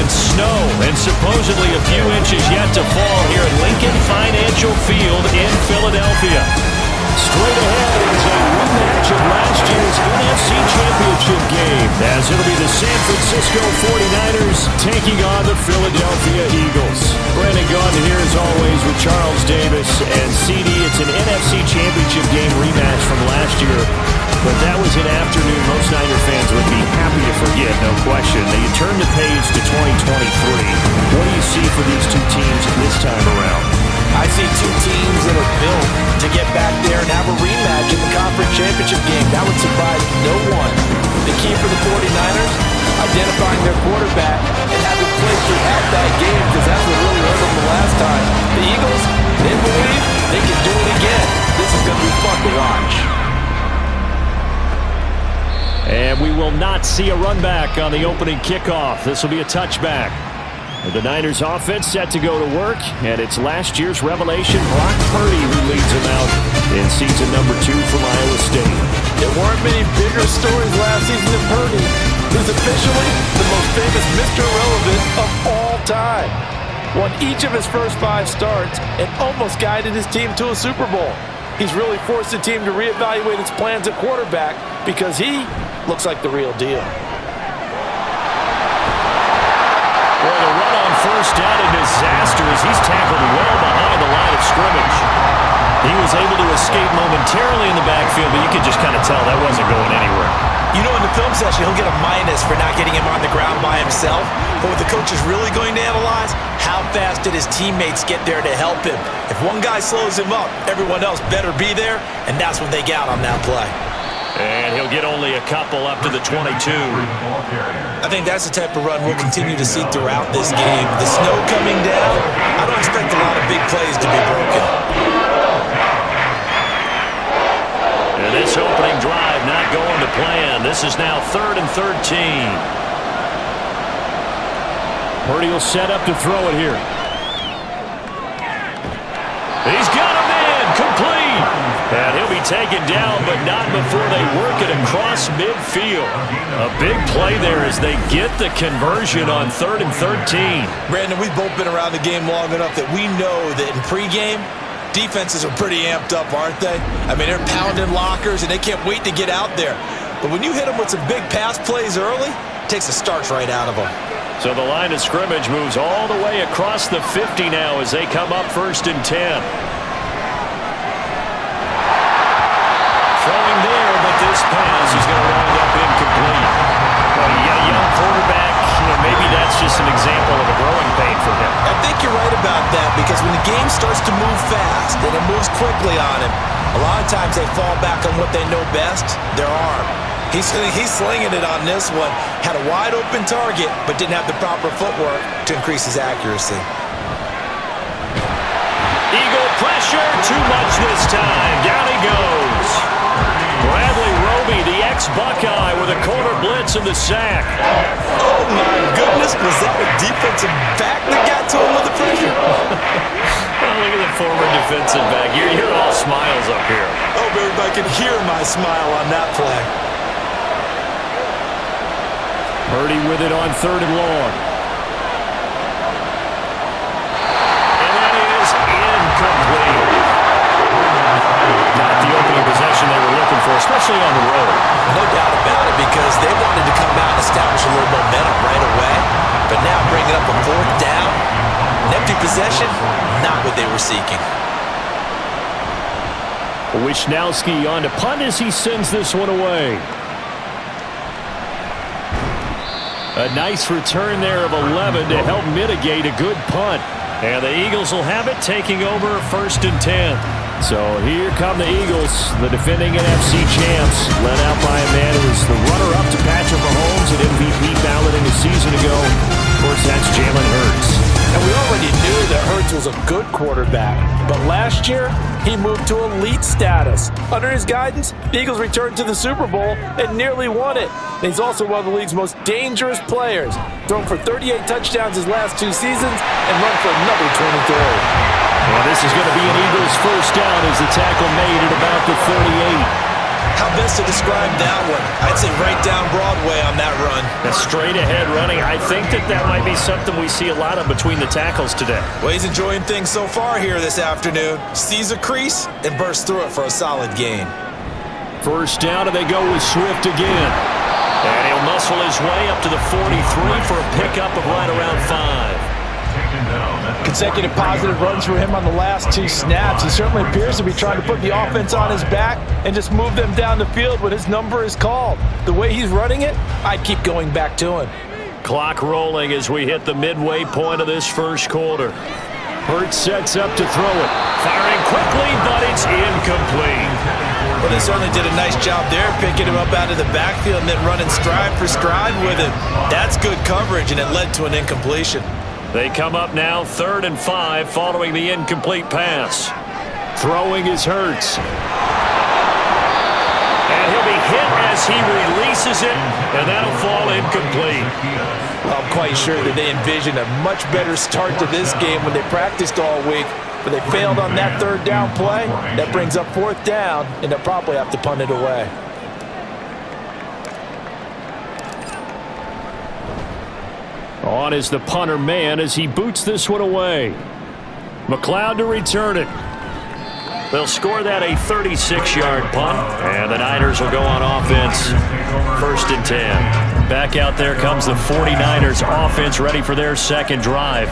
and snow, and supposedly a few inches yet to fall here at Lincoln Financial Field in Philadelphia. Straight ahead is a rematch of last year's NFC Championship game, as it'll be the San Francisco 49ers taking on the Philadelphia Eagles. Brandon Gaudin here as always with Charles Davis and CD. It's an NFC Championship game rematch from last year, but that was an afternoon most Niner fans would be happy to forget, no question. Now you turn the page to 2023. What do you see for these two teams this time around? I see two teams that are built to get back there and have a rematch in the conference championship game. That would surprise no one. The key for the 49ers, identifying their quarterback and having played throughout that game, because that's what really hurt them the last time. The Eagles, they believe they can do it again. This is going to be fun to watch. And we will not see a run back on the opening kickoff. This will be a touchback. The Niners offense set to go to work, and it's last year's revelation, Brock Purdy, who leads them out in season number 2 from Iowa State. There weren't many bigger stories last season than Purdy, who's officially the most famous Mr. Irrelevant of all time. Won each of his first 5 starts and almost guided his team to a Super Bowl. He's really forced the team to reevaluate its plans at quarterback because he looks like the real deal. Well, the run on first down, a disaster as he's tackled well behind the line of scrimmage. He was able to escape momentarily in the backfield, but you could just kind of tell that wasn't going anywhere. You know, in the film session, he'll get a minus for not getting him on the ground by himself. But what the coach is really going to analyze, how fast did his teammates get there to help him? If one guy slows him up, everyone else better be there, and that's when they got on that play. And he'll get only a couple up to the 22. I think that's the type of run we'll continue to see throughout this game. The snow coming down, I don't expect a lot of big plays to be broken. And this opening drive not going to plan. This is now 3rd and 13. Purdy will set up to throw it here. He's got him in, complete. And he'll be taken down, but not before they work it across midfield. A big play there as they get the conversion on 3rd and 13. Brandon, we've both been around the game long enough that we know that in pregame, defenses are pretty amped up, aren't they? I mean, they're pounding lockers, and they can't wait to get out there. But when you hit them with some big pass plays early, it takes the starch right out of them. So the line of scrimmage moves all the way across the 50 now as they come up 1st and 10. Throwing there, but this pass is going to wind up incomplete. Well, you got a young quarterback, maybe that's just an example of a growing pain for him. I think you're right about that, because when the game starts to move fast and it moves quickly on him, a lot of times they fall back on what they know best, their arm. He's slinging it on this one. Had a wide open target, but didn't have the proper footwork to increase his accuracy. Eagle pressure, too much this time. Down he goes. Bradley Roby, the ex-Buckeye, with a corner blitz and the sack. Oh, my goodness. Was that a defensive back that got to him with the pressure? Oh, look at the former defensive back. You're all smiles up here. Oh, everybody can hear my smile on that play. Purdy with it on 3rd and long. And that is incomplete. Not the opening possession they were looking for, especially on the road. No doubt about it, because they wanted to come out and establish a little momentum right away. But now bringing up a 4th down, an empty possession, not what they were seeking. Wishnowski on to punt as he sends this one away. A nice return there of 11 to help mitigate a good punt. And the Eagles will have it, taking over 1st and 10. So here come the Eagles, the defending NFC champs, led out by a man who was the runner-up to Patrick Mahomes at MVP balloting a season ago. Of course, that's Jalen Hurts. And we already knew that Hurts was a good quarterback, but last year, he moved to elite status. Under his guidance, the Eagles returned to the Super Bowl and nearly won it. And he's also one of the league's most dangerous players, thrown for 38 touchdowns his last 2 seasons and run for another 23. Well, this is going to be an Eagles first down as the tackle made at about the 38. How best to describe that one? I'd say right down Broadway on that run. That straight ahead running, I think that might be something we see a lot of between the tackles today. Well, he's enjoying things so far here this afternoon. Sees a crease and bursts through it for a solid gain. First down, and they go with Swift again. And he'll muscle his way up to the 43 for a pickup of right around 5. Consecutive positive runs for him on the last 2 snaps. He certainly appears to be trying to put the offense on his back and just move them down the field when his number is called. The way he's running it, I'd keep going back to him. Clock rolling as we hit the midway point of this first quarter. Hurts sets up to throw it. Firing quickly, but it's incomplete. Well, they certainly did a nice job there, picking him up out of the backfield and then running stride for stride with him. That's good coverage, and it led to an incompletion. They come up now 3rd and 5 following the incomplete pass. Throwing is Hurts. And he'll be hit as he releases it, and that'll fall incomplete. I'm quite sure that they envisioned a much better start to this game when they practiced all week, but they failed on that 3rd down play. That brings up 4th down, and they'll probably have to punt it away. On is the punter man as he boots this one away. McLeod to return it. They'll score that a 36-yard punt, and the Niners will go on offense. 1st and 10. Back out there comes the 49ers offense ready for their second drive.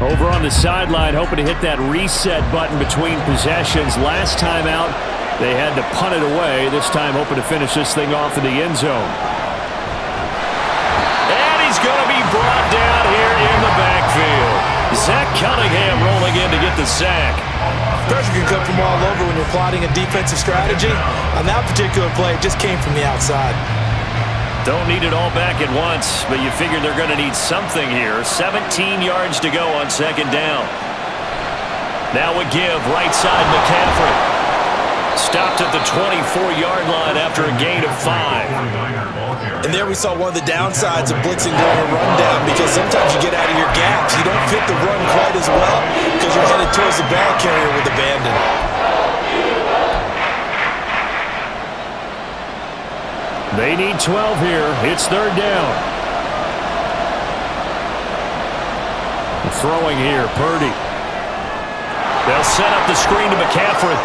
Over on the sideline, hoping to hit that reset button between possessions. Last time out, they had to punt it away. This time hoping to finish this thing off in the end zone. He's going to be brought down here in the backfield. Zach Cunningham rolling in to get the sack. Pressure can come from all over when you're plotting a defensive strategy. On that particular play, it just came from the outside. Don't need it all back at once, but you figure they're going to need something here. 17 yards to go on 2nd down. Now a give, right side McCaffrey. Stopped at the 24-yard line after a gain of 5. And there we saw one of the downsides of blitzing during a rundown, because sometimes you get out of your gaps. You don't fit the run quite as well because you're headed towards the ball carrier with abandon. They need 12 here. It's 3rd down. Throwing here, Purdy. They'll set up the screen to McCaffrey.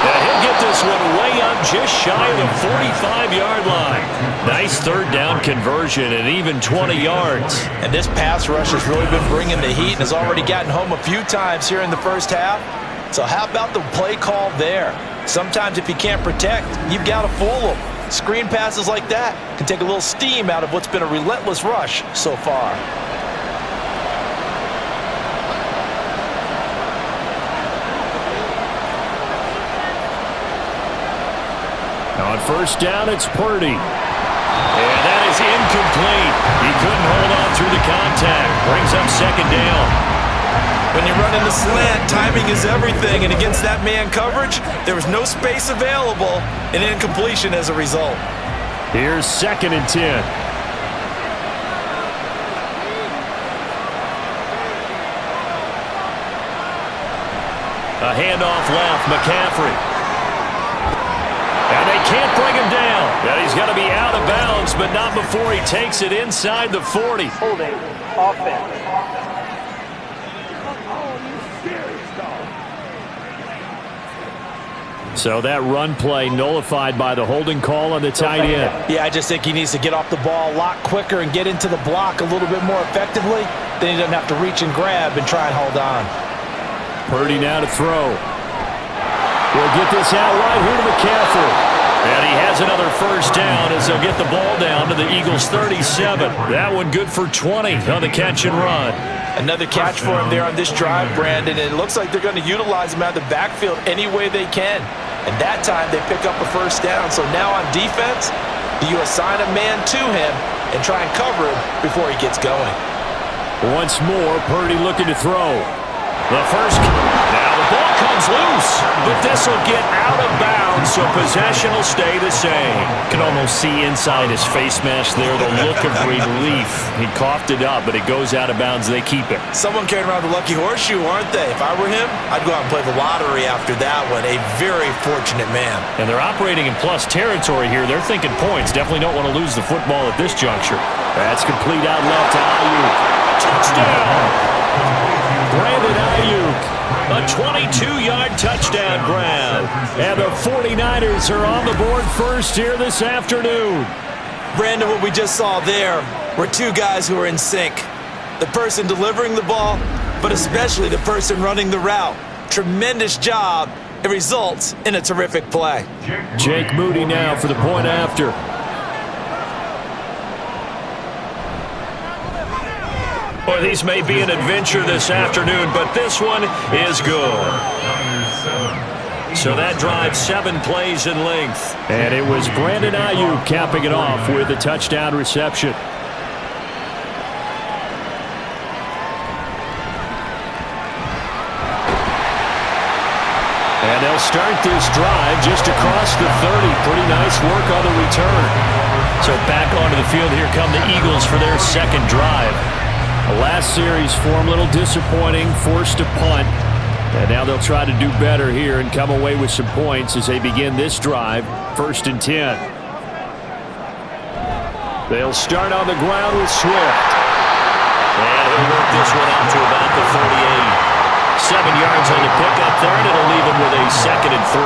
And he'll get this one way up just shy of the 45-yard line. Nice 3rd down conversion and even 20 yards. And this pass rush has really been bringing the heat and has already gotten home a few times here in the first half. So how about the play call there? Sometimes if you can't protect, you've got to fool them. Screen passes like that can take a little steam out of what's been a relentless rush so far. On 1st down, it's Purdy. And that is incomplete. He couldn't hold on through the contact. Brings up 2nd down. When you're running the slant, timing is everything. And against that man coverage, there was no space available, and incompletion as a result. Here's 2nd and 10. A handoff left, McCaffrey. And they can't bring him down. And he's going to be out of bounds, but not before he takes it inside the 40. Holding offense. So that run play nullified by the holding call on the tight end. Yeah, I just think he needs to get off the ball a lot quicker and get into the block a little bit more effectively. Then he doesn't have to reach and grab and try and hold on. Purdy now to throw. We'll get this out right here to McCaffrey. And he has another 1st down as they'll get the ball down to the Eagles' 37. That one good for 20 on the catch and run. Another catch for him there on this drive, Brandon. And it looks like they're going to utilize him out of the backfield any way they can. And that time they pick up a 1st down. So now on defense, do you assign a man to him and try and cover him before he gets going? Once more, Purdy looking to throw. The first. Now the ball comes loose, but this will get out of bounds, so so possession will stay the same. You can almost see inside his face mask there the look of relief. He coughed it up, but it goes out of bounds. They keep it. Someone carrying around the lucky horseshoe, aren't they? If I were him, I'd go out and play the lottery after that one. A very fortunate man. And they're operating in plus territory here. They're thinking points. Definitely don't want to lose the football at this juncture. That's complete out left to Ayuk. Touchdown! Brandon Ayuk. A 22-yard touchdown grab. And the 49ers are on the board first here this afternoon. Brandon, what we just saw there were two guys who are in sync. The person delivering the ball, but especially the person running the route. Tremendous job. It results in a terrific play. Jake Moody now for the point after. Boy, these may be an adventure this afternoon, but this one is good. So that drives 7 plays in length. And it was Brandon Ayuk capping it off with a touchdown reception. And they'll start this drive just across the 30. Pretty nice work on the return. So back onto the field, here come the Eagles for their second drive. The last series for them, a little disappointing, forced to punt. And now they'll try to do better here and come away with some points as they begin this drive, 1st and 10. They'll start on the ground with Swift. And he'll work this one out to about the 48. 7 yards on the pickup there, and it'll leave him with a 2nd and 3.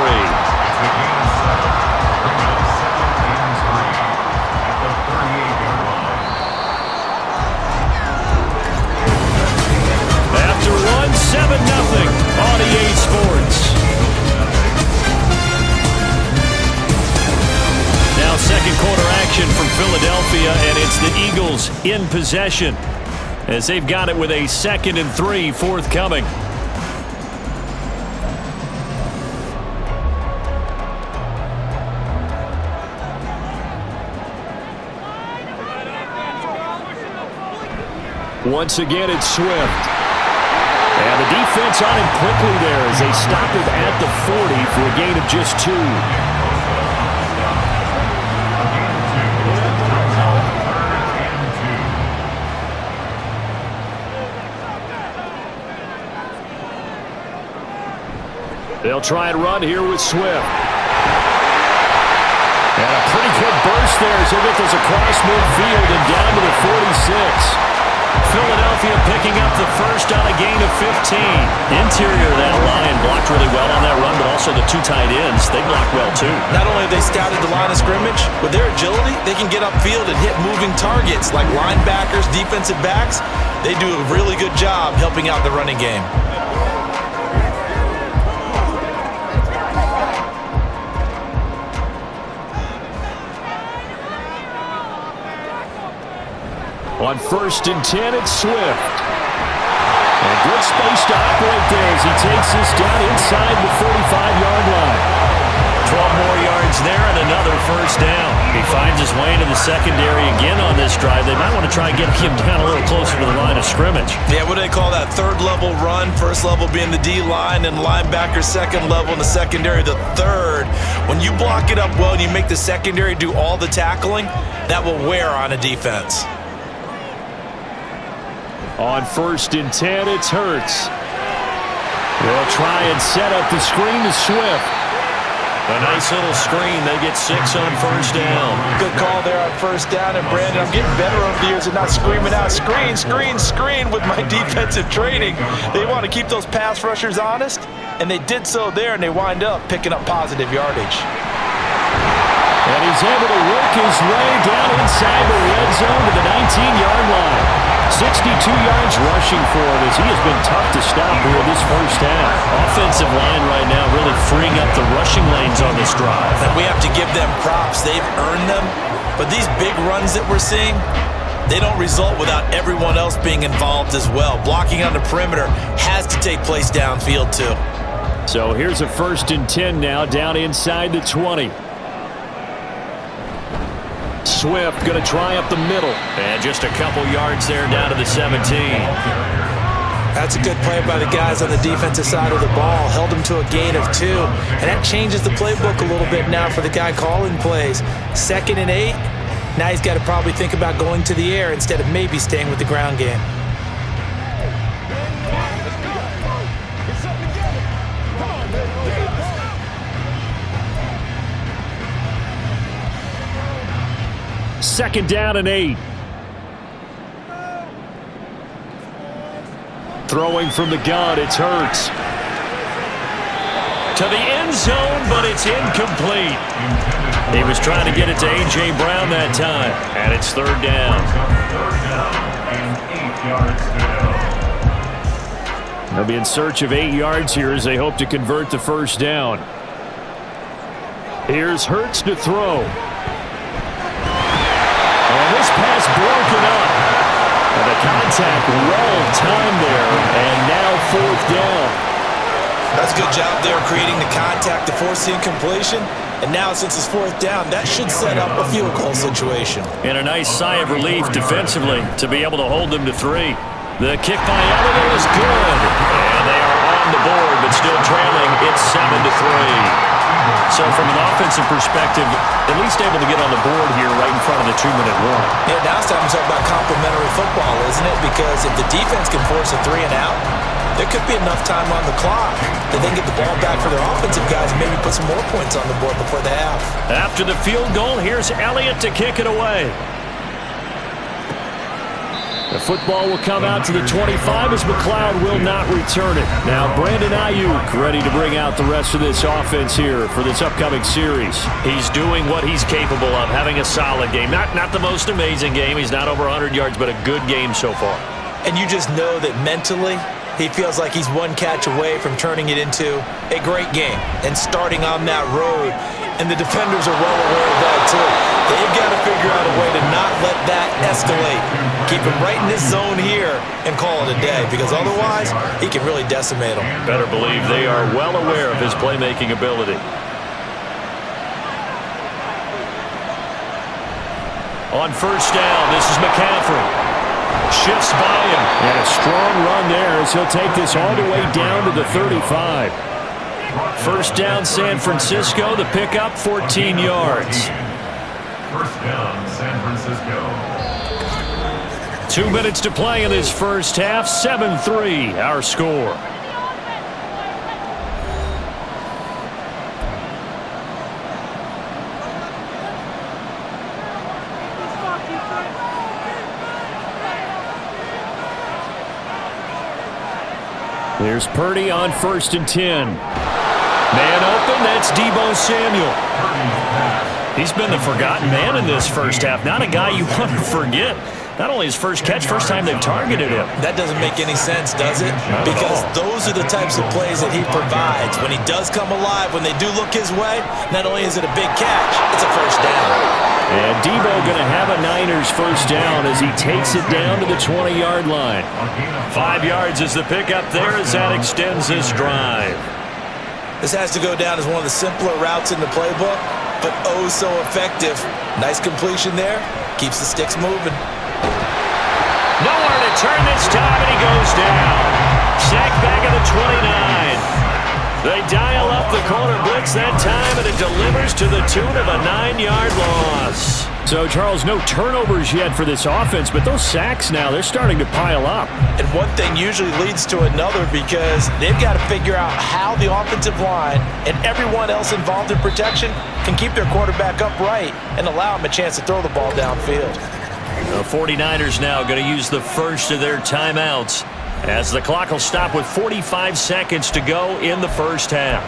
After one, 7-0 on EA Sports. Now second quarter action from Philadelphia, and it's the Eagles in possession as they've got it with a 2nd and 3 forthcoming. Once again, it's Swift. And the defense on him quickly there as they stop him at the 40 for a gain of just 2. They'll try and run here with Swift. And a pretty good burst there as he'll get this across midfield and down to the 46. Philadelphia picking up the first on a gain of 15. Interior of that line blocked really well on that run, but also the 2 tight ends, they blocked well too. Not only have they scouted the line of scrimmage, with their agility, they can get upfield and hit moving targets like linebackers, defensive backs. They do a really good job helping out the running game. On 1st and 10, it's Swift. And good space to operate there as he takes this down inside the 45-yard line. 12 more yards there and another first down. He finds his way into the secondary again on this drive. They might want to try and get him down a little closer to the line of scrimmage. Yeah, what do they call that? 3rd level run. 1st level being the D-line and linebacker, 2nd level in the secondary, the 3rd. When you block it up well and you make the secondary do all the tackling, that will wear on a defense. On 1st and 10, it's Hurts. They'll try and set up the screen to Swift. A nice little screen. They get 6 on first down. Good call there on first down. And Brandon, I'm getting better over the years at not screaming out, screen, screen, screen with my defensive training. They want to keep those pass rushers honest, and they did so there, and they wind up picking up positive yardage. And he's able to work his way down inside the red zone to the 19-yard line. 62 yards rushing for him as he has been tough to stop here in this first half. Offensive line right now really freeing up the rushing lanes on this drive. And we have to give them props. They've earned them. But these big runs that we're seeing, they don't result without everyone else being involved as well. Blocking on the perimeter has to take place downfield too. So here's a 1st and 10 now down inside the 20. Swift going to try up the middle. And just a couple yards there down to the 17. That's a good play by the guys on the defensive side of the ball. Held him to a gain of 2. And that changes the playbook a little bit now for the guy calling plays. 2nd and 8. Now he's got to probably think about going to the air instead of maybe staying with the ground game. Second down and 8. Throwing from the gun, it's Hurts. To the end zone, but it's incomplete. He was trying to get it to A.J. Brown that time, and it's 3rd down. They'll be in search of 8 yards here as they hope to convert the first down. Here's Hurts to throw. And this pass broken up. And the contact well timed there, and now 4th down. That's a good job there creating the contact to force the incompletion. And now since it's 4th down, that should set up a field goal situation. And a nice sigh of relief defensively to be able to hold them to 3. The kick by Elliott is good. And they are on the board, but still trailing. It's 7-3. So from an offensive perspective, at least able to get on the board here right in front of the 2-minute warning. Yeah, now it's time to talk about complementary football, isn't it? Because if the defense can force a 3 and out, there could be enough time on the clock that they can get the ball back for their offensive guys and maybe put some more points on the board before the half. After the field goal, here's Elliott to kick it away. The football will come out to the 25 as McLeod will not return it. Now Brandon Ayuk ready to bring out the rest of this offense here for this upcoming series. He's doing what he's capable of, having a solid game. Not the most amazing game. He's not over 100 yards, but a good game so far. And you just know that mentally, he feels like he's one catch away from turning it into a great game and starting on that road. And the defenders are well aware of that, too. They've got to figure out a way to not let that escalate. Keep him right in this zone here and call it a day, because otherwise, he can really decimate them. Better believe they are well aware of his playmaking ability. On first down, this is McCaffrey. Shifts by him. And a strong run there as he'll take this all the way down to the 35. First down, San Francisco. The pickup, 14 yards. First down, San Francisco. 2 minutes to play in this first half. 7-3, our score. Here's Purdy on 1st and 10. Man open, that's Deebo Samuel. He's been the forgotten man in this first half. Not a guy you want to forget. Not only his first catch, first time they've targeted him. That doesn't make any sense, does it? Because those are the types of plays that he provides. When he does come alive, when they do look his way, not only is it a big catch, it's a first down. And Deebo going to have a Niners first down as he takes it down to the 20-yard line. 5 yards is the pickup there as that extends this drive. This has to go down as one of the simpler routes in the playbook, but oh so effective. Nice completion there. Keeps the sticks moving. Nowhere to turn this time, and he goes down. Sacked back at the 29. They dial up the corner blitz that time, and it delivers to the tune of a 9-yard loss. So, Charles, no turnovers yet for this offense, but those sacks now, they're starting to pile up. And one thing usually leads to another, because they've got to figure out how the offensive line and everyone else involved in protection can keep their quarterback upright and allow him a chance to throw the ball downfield. The 49ers now going to use the first of their timeouts as the clock will stop with 45 seconds to go in the first half.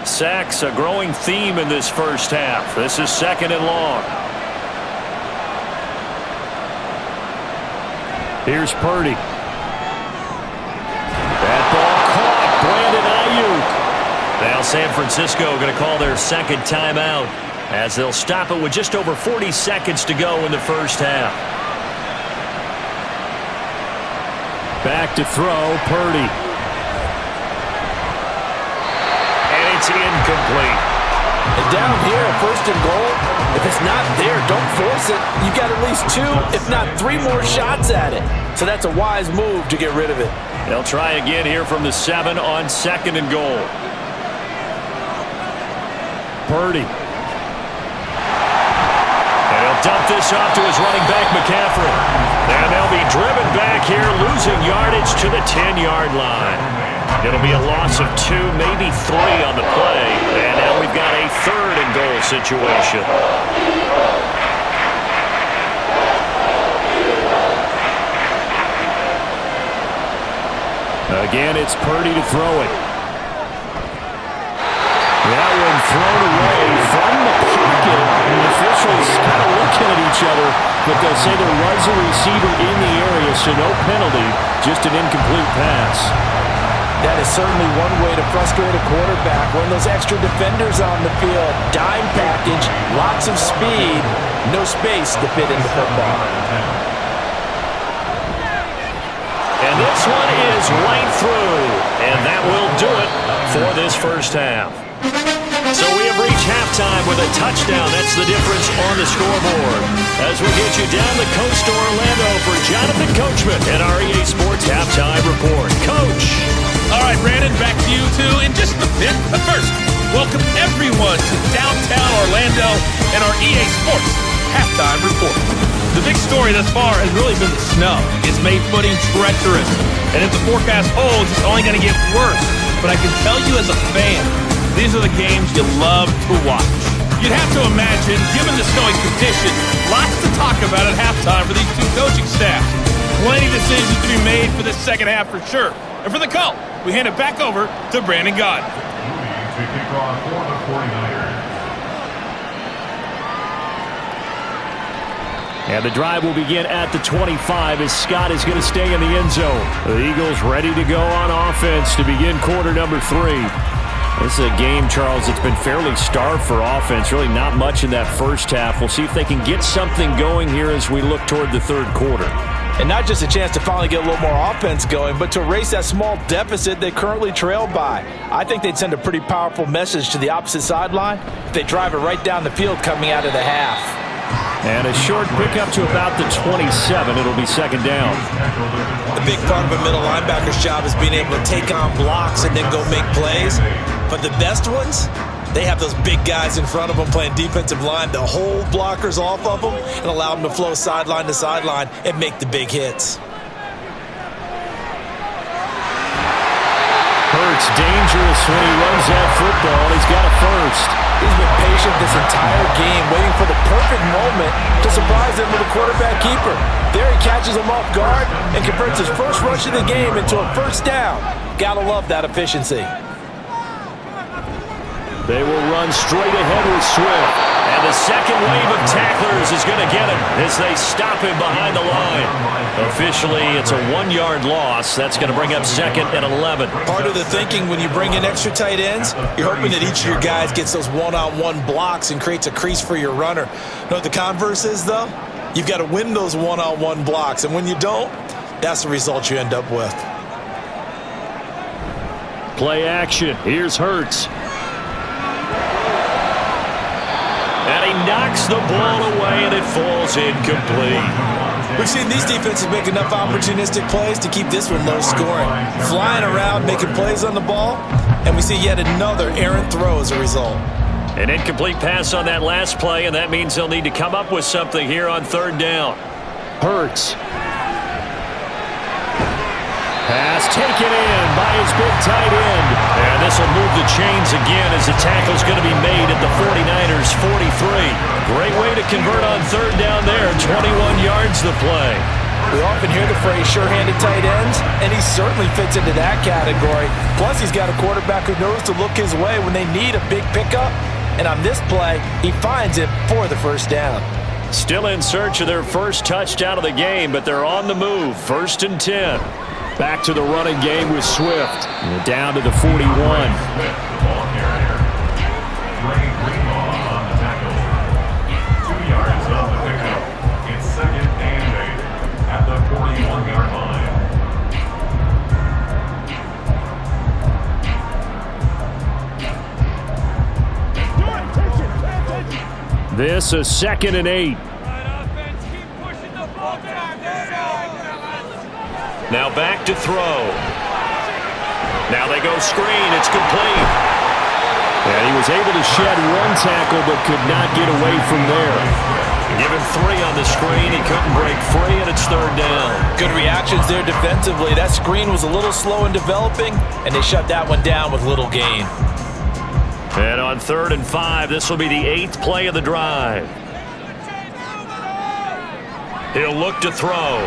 Sacks, a growing theme in this first half. This is 2nd and long. Here's Purdy. That ball caught. Brandon Ayuk. Now San Francisco going to call their second timeout as they'll stop it with just over 40 seconds to go in the first half. Back to throw, Purdy. And it's incomplete. And down here, first and goal, if it's not there, don't force it. You've got at least 2, if not 3 more shots at it. So that's a wise move to get rid of it. They'll try again here from the 7 on second and goal. Purdy. And he'll dump this off to his running back, McCaffrey. And they'll be driven back here, losing yardage to the 10-yard line. It'll be a loss of 2, maybe 3 on the play. And now we've got a third and goal situation. Again, it's Purdy to throw it. That one thrown away from the pocket. And the officials kind of looking at each other, but they'll say there was a receiver in the area, so no penalty, just an incomplete pass. That is certainly one way to frustrate a quarterback when those extra defenders on the field. Dime package, lots of speed, no space to fit in the football. And this one is right through, and that will do it for this first half. So we have reached halftime with a touchdown. That's the difference on the scoreboard. As we get you down the coast to Orlando for Jonathan Coachman and our EA Sports Halftime Report. Coach! All right, Brandon, back to you two in just a bit. But first, welcome everyone to downtown Orlando and our EA Sports Halftime Report. The big story thus far has really been the snow. It's made footing treacherous. And if the forecast holds, it's only going to get worse. But I can tell you as a fan, these are the games you love to watch. You'd have to imagine, given the snowy conditions, lots to talk about at halftime for these two coaching staffs. Plenty of decisions to be made for this second half for sure. And for the call, we hand it back over to Brandon Gaudin. Moving to kick off for the 49ers. And the drive will begin at the 25 as Scott is going to stay in the end zone. The Eagles ready to go on offense to begin quarter number 3. This is a game, Charles, that's been fairly starved for offense. Really not much in that first half. We'll see if they can get something going here as we look toward the third quarter. And not just a chance to finally get a little more offense going, but to erase that small deficit they currently trailed by. I think they'd send a pretty powerful message to the opposite sideline if they drive it right down the field coming out of the half. And a short pickup to about the 27. It'll be second down. The big part of a middle linebacker's job is being able to take on blocks and then go make plays. But the best ones, they have those big guys in front of them playing defensive line to hold blockers off of them and allow them to flow sideline to sideline and make the big hits. Hurts dangerous when he runs that football, and he's got a first. He's been patient this entire game, waiting for the perfect moment to surprise them with a quarterback keeper. There he catches him off guard and converts his first rush of the game into a first down. Gotta love that efficiency. They will run straight ahead with Swift. And the second wave of tacklers is going to get him as they stop him behind the line. Officially, it's a 1-yard loss. That's going to bring up second and 11. Part of the thinking when you bring in extra tight ends, you're hoping that each of your guys gets those one-on-one blocks and creates a crease for your runner. You know what the converse is, though? You've got to win those one-on-one blocks, and when you don't, that's the result you end up with. Play action. Here's Hurts. And he knocks the ball away, and it falls incomplete. We've seen these defenses make enough opportunistic plays to keep this one low scoring. Flying around, making plays on the ball, and we see yet another errant throw as a result. An incomplete pass on that last play, and that means they'll need to come up with something here on third down. Hurts. Pass taken in by his big tight end. And this will move the chains again as the tackle's going to be made at the 49ers' 43. Great way to convert on third down there. 21 yards the play. We often hear the phrase sure-handed tight ends, and he certainly fits into that category. Plus, he's got a quarterback who knows to look his way when they need a big pickup. And on this play, he finds it for the first down. Still in search of their first touchdown of the game, but they're on the move. 1st and 10. Back to the running game with Swift. And down to the 41. Swift, the ball carrier. Ray Greenlaw on the tackle. 2 yards on the pickup. It's 2nd and 8 at the 41-yard line. This a 2nd and 8. Now back to throw. Now they go screen. It's complete. And he was able to shed one tackle but could not get away from there. Given 3 on the screen, he couldn't break free, and it's 3rd down. Good reactions there defensively. That screen was a little slow in developing, and they shut that one down with little gain. And on 3rd and 5, this will be the 8th play of the drive. He'll look to throw.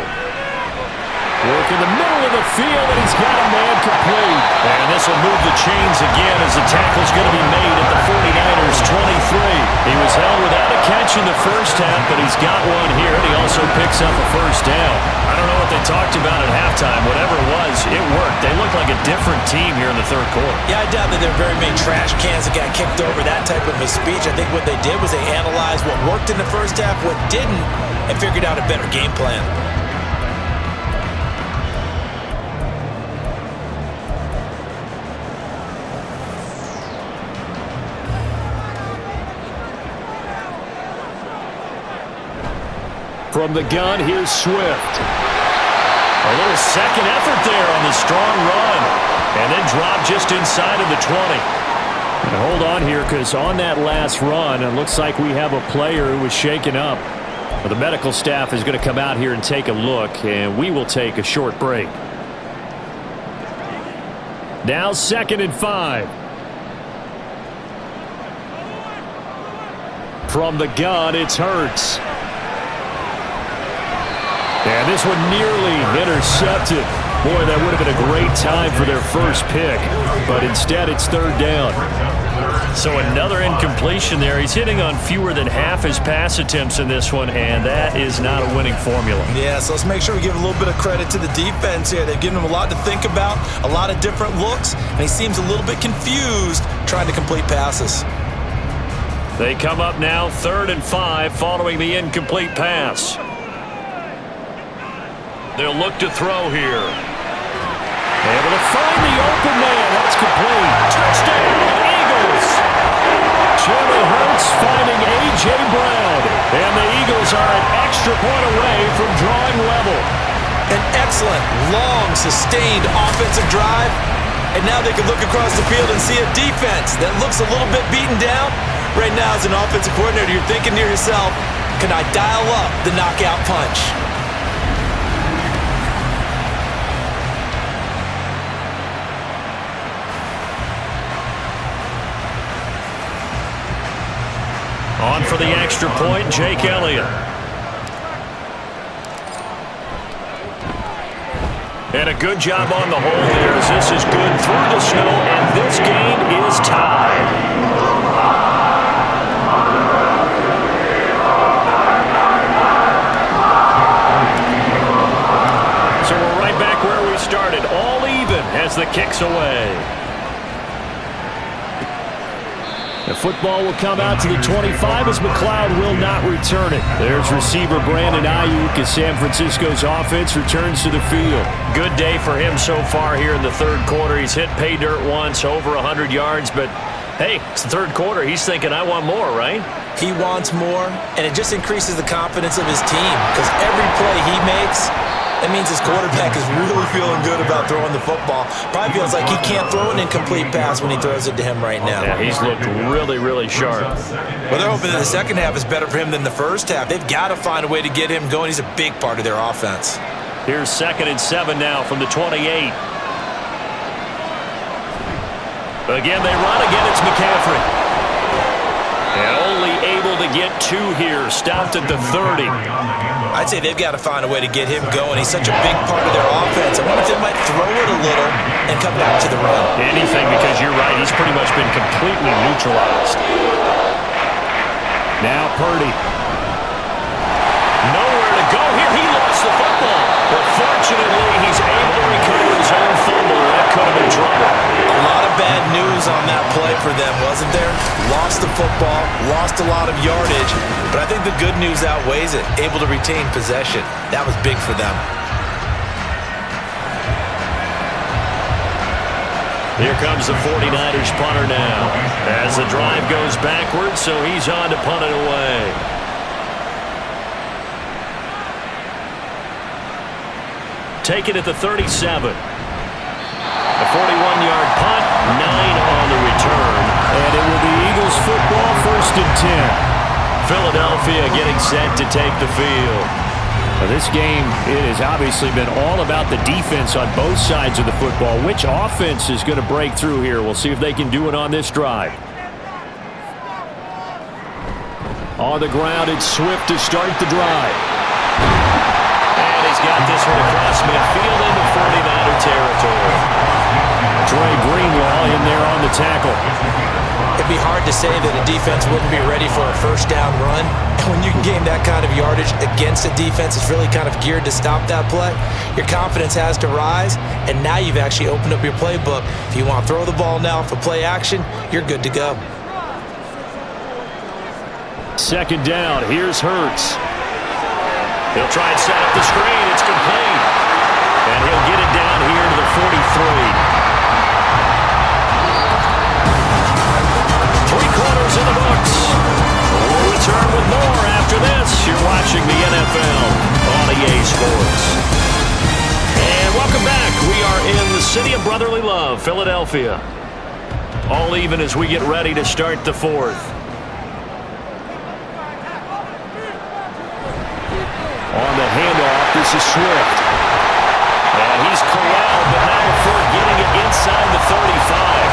Work in the middle of the field, and he's got a man complete. And this will move the chains again as the tackle's going to be made at the 49ers' 23. He was held without a catch in the first half, but he's got one here, and he also picks up a 1st down. I don't know what they talked about at halftime. Whatever it was, it worked. They look like a different team here in the 3rd quarter. Yeah, I doubt that there are very many trash cans that got kicked over, that type of a speech. I think what they did was they analyzed what worked in the first half, what didn't, and figured out a better game plan. From the gun, here's Swift. A little second effort there on the strong run. And then drop just inside of the 20. And hold on here, because on that last run, it looks like we have a player who was shaken up. Well, the medical staff is going to come out here and take a look, and we will take a short break. Now 2nd and 5. From the gun, it's Hurts. And this one nearly intercepted. Boy, that would have been a great time for their first pick. But instead, it's 3rd down. So another incompletion there. He's hitting on fewer than half his pass attempts in this one, and that is not a winning formula. Yeah, so let's make sure we give a little bit of credit to the defense here. They've given him a lot to think about, a lot of different looks, and he seems a little bit confused trying to complete passes. They come up now 3rd and 5 following the incomplete pass. They'll look to throw here. Able to find the open man. That's complete. Touchdown, Eagles! Jalen Hurts finding A.J. Brown. And the Eagles are an extra point away from drawing level. An excellent, long, sustained offensive drive. And now they can look across the field and see a defense that looks a little bit beaten down. Right now, as an offensive coordinator, you're thinking to yourself, can I dial up the knockout punch? On for the extra point, Jake Elliott. And a good job on the hole there as this is good through the snow, and this game is tied. So we're right back where we started, all even as the kick's away. The football will come out to the 25 as McLeod will not return it. There's receiver Brandon Ayuk as San Francisco's offense returns to the field. Good day for him so far here in the 3rd quarter. He's hit pay dirt once, over 100 yards, but hey, it's the 3rd quarter. He's thinking, I want more, right? He wants more, and it just increases the confidence of his team because every play he makes, that means his quarterback is really feeling good about throwing the football. Probably feels like he can't throw an incomplete pass when he throws it to him right now. Yeah, he's looked really, really sharp. Well, they're hoping that the second half is better for him than the first half. They've got to find a way to get him going. He's a big part of their offense. Here's 2nd and 7 now from the 28. Again, they run. Again, it's McCaffrey. And only able to get 2 here. Stopped at the 30. I'd say they've got to find a way to get him going. He's such a big part of their offense. I wonder if they might throw it a little and come back to the run. Anything, because you're right. He's pretty much been completely neutralized. Now Purdy. Nowhere to go here. He lost the football. But fortunately, he's able to recover his own fumble. That could have been trouble. A lot of bad news on that play for them, wasn't there? Lost the football, lost a lot of yardage, but I think the good news outweighs it. Able to retain possession. That was big for them. Here comes the 49ers punter now. As the drive goes backwards, so he's on to punt it away. Taken at the 37. A 41-yard punt, 9 on the return. And it will be Eagles football, 1st and 10. Philadelphia getting set to take the field. Now this game, it has obviously been all about the defense on both sides of the football. Which offense is going to break through here? We'll see if they can do it on this drive. On the ground, it's Swift to start the drive. And he's got this one across midfield into 49er territory. Dre Greenlaw in there on the tackle. It'd be hard to say that a defense wouldn't be ready for a first down run. And when you can gain that kind of yardage against a defense that's really kind of geared to stop that play, your confidence has to rise, and now you've actually opened up your playbook. If you want to throw the ball now for play action, you're good to go. 2nd down, here's Hurts. He'll try and set up the screen. It's complete. And he'll get it down here to the 43. 3/4 in the books. We'll return with more after this. You're watching the NFL on EA Sports. And welcome back. We are in the city of brotherly love, Philadelphia. All even as we get ready to start the 4th. On the handoff, this is Swift. And he's corralled, but now before getting it inside the 35.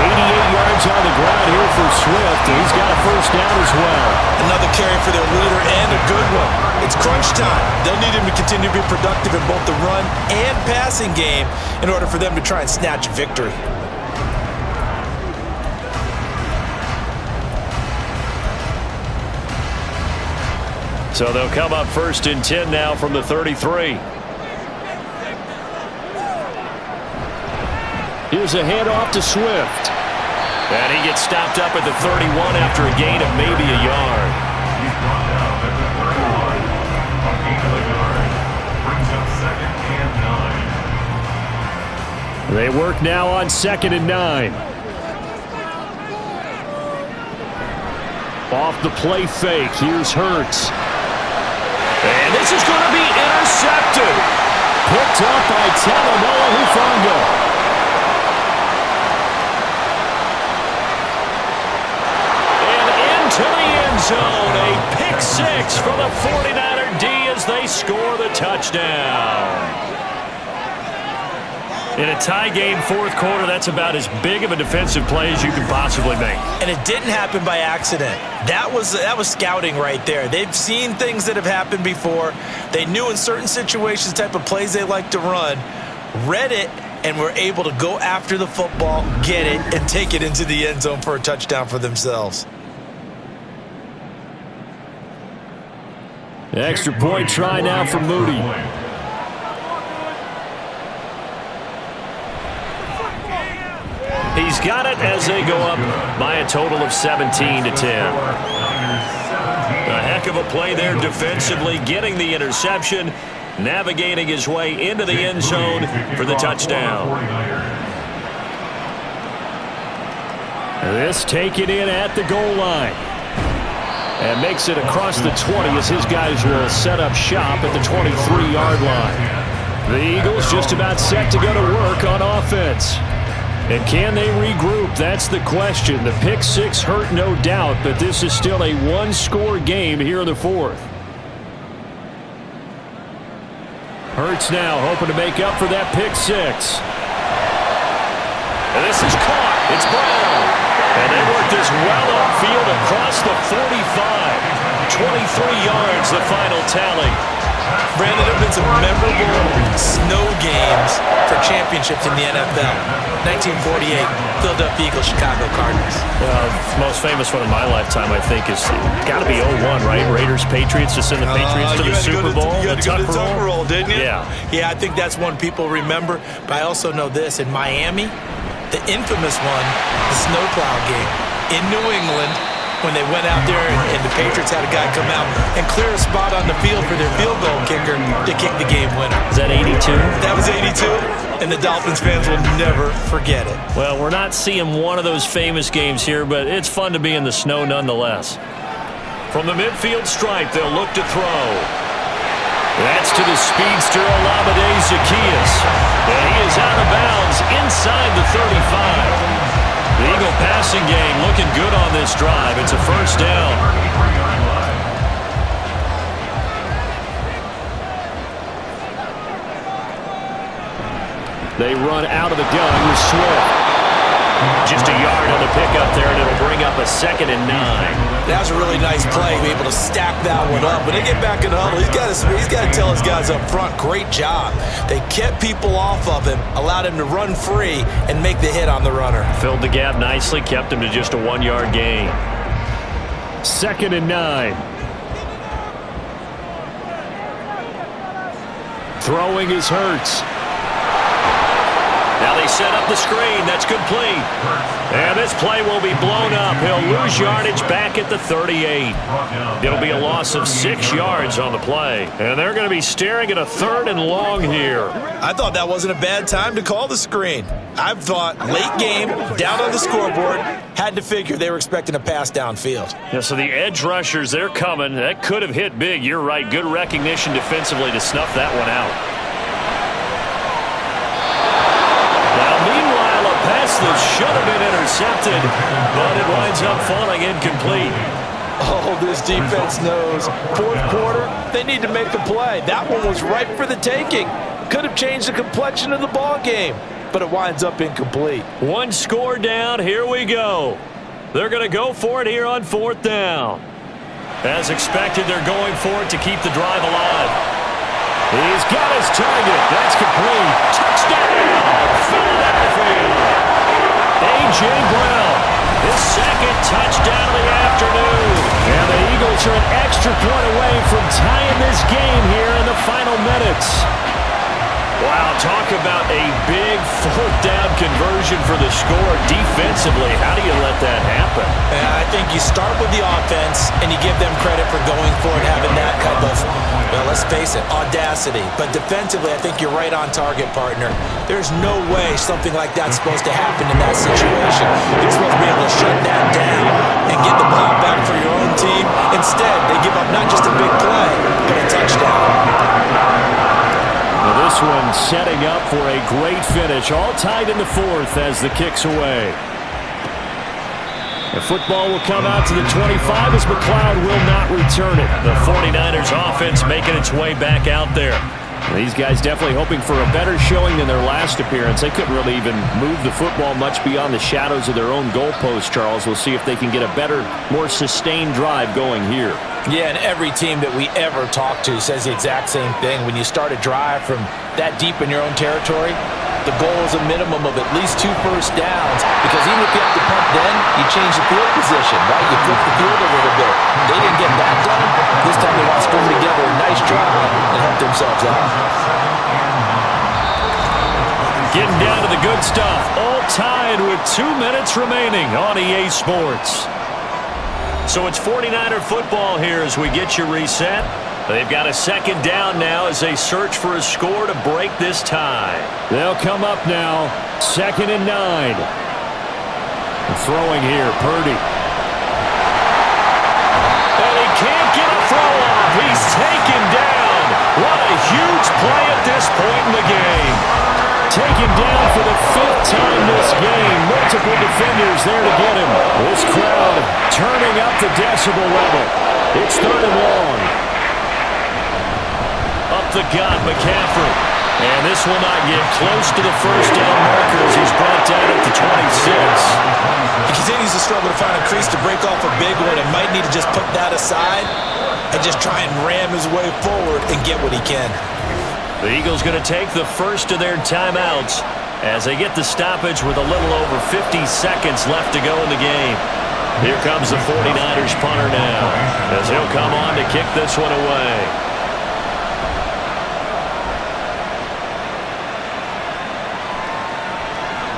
88 yards on the ground here for Swift, and he's got a 1st down as well. Another carry for their leader, and a good one. It's crunch time. They'll need him to continue to be productive in both the run and passing game in order for them to try and snatch a victory. So they'll come up 1st and 10 now from the 33. Here's a handoff to Swift. And he gets stopped up at the 31 after a gain of maybe a yard. He's brought down at the 31. A gain of a yard. Brings up 2nd and 9. They work now on 2nd and 9. Off the play fake, here's Hurts. And this is going to be intercepted. Picked up by Talanoa Hufanga. To the end zone, a pick 6 for the 49er D as they score the touchdown. In a tie game, 4th quarter, that's about as big of a defensive play as you can possibly make. And it didn't happen by accident. That was scouting right there. They've seen things that have happened before. They knew in certain situations the type of plays they like to run, read it, and were able to go after the football, get it, and take it into the end zone for a touchdown for themselves. The extra point try now for Moody. He's got it as they go up by a total of 17 to 10. A heck of a play there defensively, getting the interception, navigating his way into the end zone for the touchdown. This taken in at the goal line. And makes it across the 20 as his guys will set up shop at the 23-yard line. The Eagles just about set to go to work on offense. And can they regroup? That's the question. The pick 6 hurt, no doubt, but this is still a one-score game here in the 4th. Hurts now hoping to make up for that pick 6. And this is caught. It's Brown. And they work this well upfield across the 45. 23 yards, the final tally. Brandon, there have been some memorable snow games for championships in the NFL. 1948, Philadelphia Eagles, Chicago Cardinals. Most famous one in my lifetime, I think, is got to be 01, right? Raiders, Patriots, to send the Patriots to the Super Bowl. You had to go to the Tucker Roll, didn't you? Yeah. Yeah, I think that's one people remember. But I also know this. In Miami, the infamous one, the snowplow game in New England, when they went out there and the Patriots had a guy come out and clear a spot on the field for their field goal kicker to kick the game winner. Is that 82? That was 82. And the Dolphins fans will never forget it. Well, we're not seeing one of those famous games here, but it's fun to be in the snow nonetheless. From the midfield stripe, they'll look to throw. That's to the speedster Olamide Zaccheaus. And he is out of bounds inside the 35. The Eagle passing game looking good on this drive. It's a first down. They run out of the gun with Swift. Just a yard on the pickup there, and it'll bring up a 2nd and 9. That was a really nice play, be able to stack that one up. When they get back in the huddle, he's got to tell his guys up front, great job. They kept people off of him, allowed him to run free, and make the hit on the runner. Filled the gap nicely, kept him to just a 1-yard gain. 2nd and 9. Throwing is Hurts. Now they set up the screen. That's complete. And this play will be blown up. He'll lose yardage back at the 38. It'll be a loss of 6 yards on the play. And they're going to be staring at a 3rd and long here. I thought that wasn't a bad time to call the screen. I thought late game, down on the scoreboard, had to figure they were expecting a pass downfield. Yeah, so the edge rushers, they're coming. That could have hit big. You're right. Good recognition defensively to snuff that one out. Pass that should have been intercepted, but it winds up falling incomplete. Oh, this defense knows. 4th quarter, they need to make a play. That one was ripe for the taking. Could have changed the complexion of the ball game, but it winds up incomplete. 1 score down. Here we go. They're going to go for it here on 4th down. As expected, they're going for it to keep the drive alive. He's got his target. That's complete. Touchdown, Philadelphia. A.J. Brown, his 2nd touchdown of the afternoon. And the Eagles are an extra point away from tying this game here in the final minutes. Wow, talk about a big 4th down conversion for the score. Defensively, how do you let that happen? And I think you start with the offense, and you give them credit for going for it, having that kind of, well, let's face it, audacity. But defensively, I think you're right on target, partner. There's no way something like that's supposed to happen in that situation. You're supposed to be able to shut that down and get the ball back for your own team. Instead, they give up not just a big play, but a touchdown. Well, this one setting up for a great finish. All tied in the 4th as the kick's away. The football will come out to the 25 as McLeod will not return it. The 49ers offense making its way back out there. These guys definitely hoping for a better showing than their last appearance. They couldn't really even move the football much beyond the shadows of their own goalpost, Charles. We'll see if they can get a better, more sustained drive going here. Yeah, and every team that we ever talk to says the exact same thing. When you start a drive from that deep in your own territory, the goal is a minimum of at least 2 first downs, because even if you have to punt then, you change the field position, right? You flip the field a little bit. They didn't get that done. This time they want to string together a nice drive and help themselves out. Getting down to the good stuff. All tied with 2 minutes remaining on EA Sports. So it's 49er football here as we get you reset. They've got a 2nd down now as they search for a score to break this tie. They'll come up now, 2nd and 9. Throwing here, Purdy. And he can't get a throw off. He's taken down. What a huge play at this point in the game. Taken down for the 5th time this game. Multiple defenders there to get him. This crowd turning up the decibel level. It's 3rd and long. Up the gut, McCaffrey. And this will not get close to the first down marker as he's brought down at the 26. He continues to struggle to find a crease to break off a big one and might need to just put that aside and just try and ram his way forward and get what he can. The Eagles going to take the first of their timeouts as they get the stoppage with a little over 50 seconds left to go in the game. Here comes the 49ers punter now as he'll come on to kick this one away.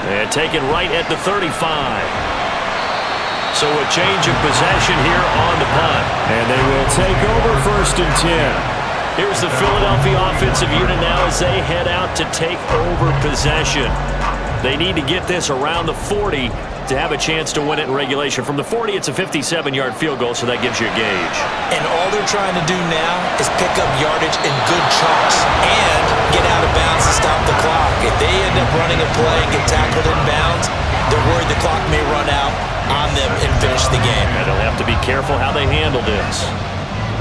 And taken right at the 35. So a change of possession here on the punt. And they will take over 1st and 10. Here's the Philadelphia offensive unit now as they head out to take over possession. They need to get this around the 40 to have a chance to win it in regulation. From the 40, it's a 57-yard field goal, so that gives you a gauge. And all they're trying to do now is pick up yardage in good chunks and get out of bounds to stop the clock. If they end up running a play and get tackled in bounds, they're worried the clock may run out on them and finish the game. And they'll have to be careful how they handle this.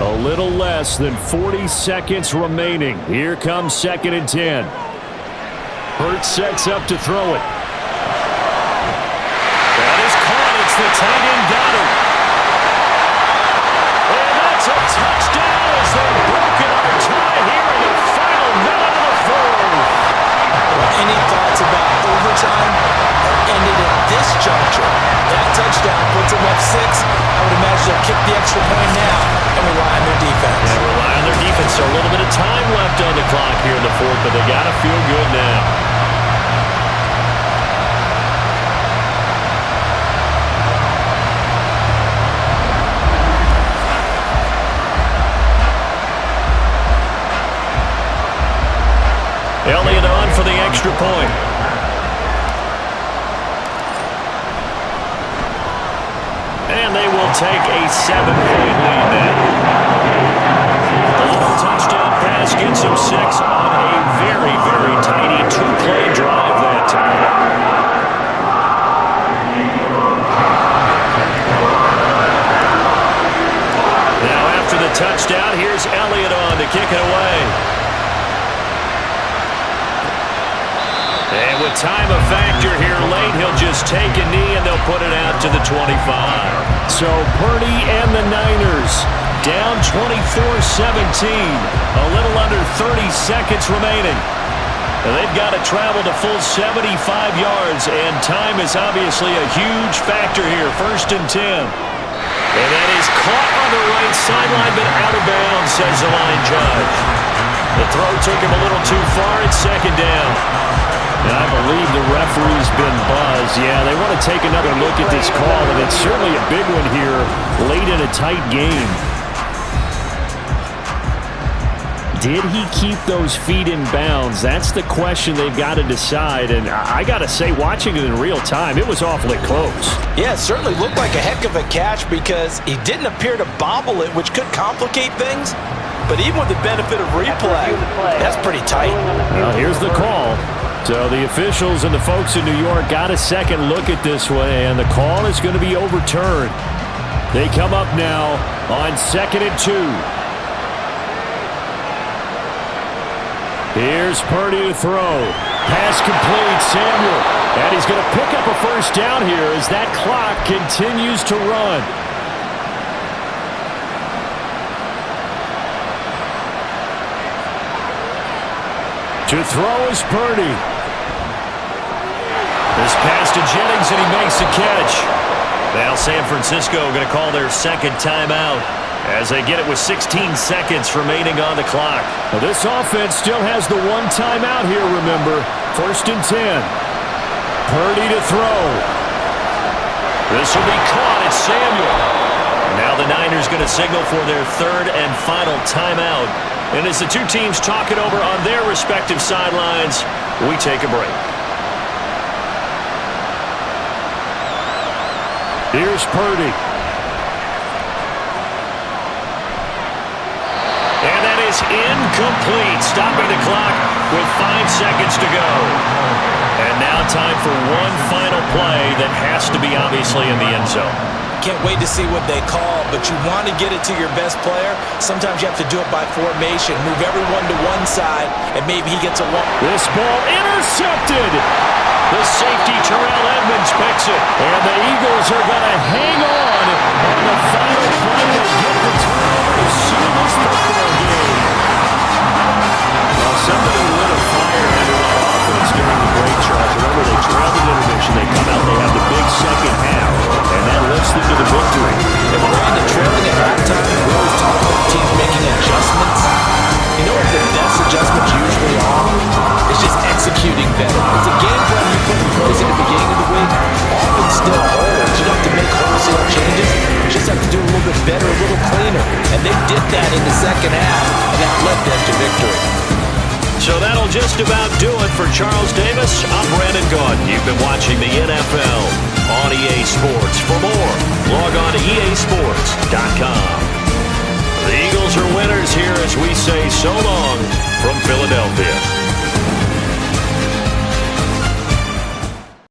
A little less than 40 seconds remaining. Here comes 2nd and 10. Hurts sets up to throw it. That is caught. It's the tight end Goddard. And that's a touchdown as they've broken our tie here in the final minute of the fourth. Any thoughts about overtime ended at this juncture? That touchdown puts them up 6. I would imagine they'll kick the extra point now and rely on their defense. Yeah, rely on their defense. So a little bit of time left on the clock here in the fourth, but they got to feel good now. Elliott on for the extra point. And they will take a 7-point lead now. The little touchdown pass gets them 6 on a very, very tiny 2-play drive that time. Now after the touchdown, here's Elliott on to kick it away. And with time a factor here late, he'll just take a knee and they'll put it out to the 25. So Purdy and the Niners down 24-17. A little under 30 seconds remaining. And they've got to travel to full 75 yards, and time is obviously a huge factor here. 1st and 10. And that is caught on the right sideline, but out of bounds, says the line judge. The throw took him a little too far. It's 2nd down. And I believe the referee's been buzzed. Yeah, they want to take another look at this call, and it's certainly a big one here late in a tight game. Did he keep those feet in bounds? That's the question they've got to decide. And I got to say, watching it in real time, it was awfully close. Yeah, it certainly looked like a heck of a catch because he didn't appear to bobble it, which could complicate things. But even with the benefit of replay, that's pretty tight. Well, here's the call. So the officials and the folks in New York got a second look at this one, and the call is going to be overturned. They come up now on 2nd and 2. Here's Purdy to throw. Pass complete, Samuel. And he's going to pick up a 1st down here as that clock continues to run. To throw is Purdy. This pass to Jennings, and he makes the catch. Now San Francisco going to call their 2nd timeout as they get it with 16 seconds remaining on the clock. Well, this offense still has the 1 timeout here, remember. 1st and 10. Purdy to throw. This will be caught. It's Samuel. Now the Niners going to signal for their 3rd and final timeout. And as the two teams talk it over on their respective sidelines, we take a break. Here's Purdy. And that is incomplete, stopping the clock with 5 seconds to go. And now time for one final play that has to be obviously in the end zone. Can't wait to see what they call, but you want to get it to your best player. Sometimes you have to do it by formation. Move everyone to one side, and maybe he gets a one. This ball intercepted. The safety, Terrell Edmonds, picks it. And the Eagles are going to hang on the final play to get the turnover to seal this football game. Well, somebody lit a fire under that offense during the break, Charles. Remember, they trailed the intermission. They come out, they have the big 2nd half, and that lifts them to the victory. And Brandon, trailing at halftime, we always talk about teams making adjustments. You know what the best adjustments usually are? It's just executing better. It's a game plan you put in place at the beginning of the week often still holds. You don't have to make wholesale little changes. You just have to do a little bit better, a little cleaner. And they did that in the second half, and that led them to victory. So that'll just about do it for Charles Davis. I'm Brandon Gaudin. You've been watching the NFL on EA Sports. For more, log on to easports.com. The Eagles are winners here as we say so long from Philadelphia.